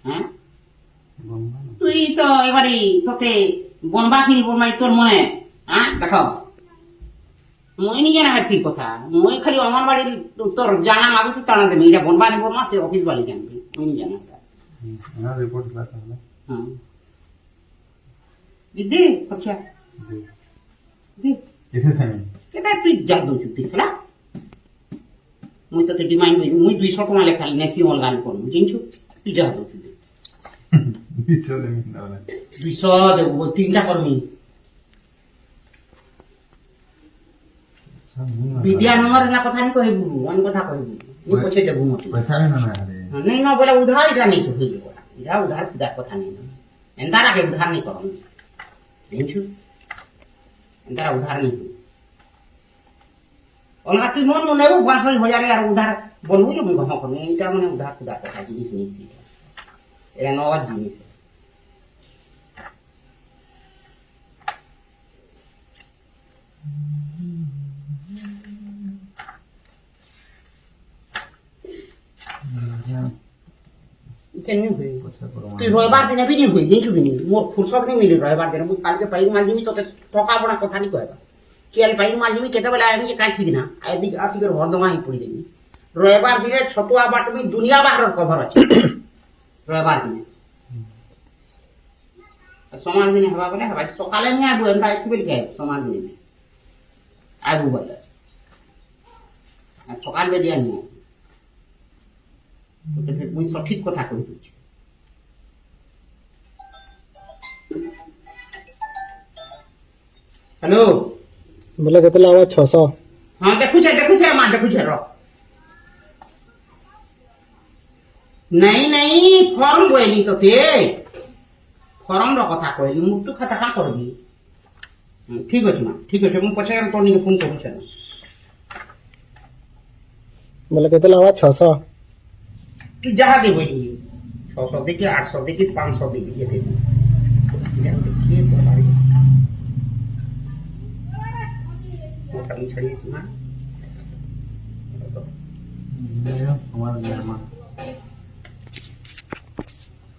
হ্যাঁ তুই তো এবারে তোকে বনবা কিনি বনবাই তোর মনে হ্যাঁ দেখো মই নি জানা ঠিক কথা মই খালি আমার বাড়ির তোর জানা মাবি তো টানা দেবে এটা বনবা নি বনবা সে অফিস বাড়ি জানবি মই নি জানা না রিপোর্ট ক্লাস হলো হ্যাঁ দিদি আচ্ছা দিদি কিসে থামি এটা তুই যা দু চুক্তি খেলা মই তোকে ডিমান্ড মই 200 টাকা লেখা নেছি অনলাইন করব জিনছু তুই যা দু চুক্তি বিচো দেমি না 200 দেব তিনটা করবি বিদ্যা নম্বর না কথা নি কইবু অন কথা কইবু ই পছে দেবু মতে पैसा नहीं ना रे नहीं ना बोला उधार का नहीं तो हुई बोला इधर उधार खुदा कथा नहीं एंदारा के उधार नहीं करो देखछु एंदारा उधार नहीं ओला तू मन मन नेबो 5,000 यार उधार बोलू जो मैं कहां करने इटा माने उधार खुदा कथा जिनिस नहीं सी एरा नवा जिनिस इतने हुई তুই রবিবার দিনে বিনি হই দেখছু বিনি মোর ফুরসত নেই মিলি রবিবার দিনে মুই কালকে পাই মাল জিমি তোতে ঠকা বড়া কথা নি কইবা কেল পাই মাল জিমি কেতে বেলা আমি কাই ঠিক না আইদিক আসি করে হরদমা হি পড়ি দেবি রবিবার দিনে ছতুয়া বাটবি দুনিয়া বাহার কভার আছে রবিবার দিনে সমান দিনে হবা বলে হবা সকালে নি আইবো এন্তা একটু বেল কে সমান দিনে আইবো বলে আর সকাল বেদিয়া নি তোতে মুই সঠিক কথা কই দিছি हेलो बोले कितना हुआ 600 हाँ देखु छे मां देखु छे रो नहीं फॉर्म बोइली तो ते फॉर्म रो कथा कहली मुटु खाता का करबी ठीक अछि मु पछे तो नि फोन करू छे बोले कितना हुआ 600 तू जहा दे बोइली 600 दे के 800 दे के 500 दे के ये देखिए तो हमारी वो कमी छड़ी इसमें हमारे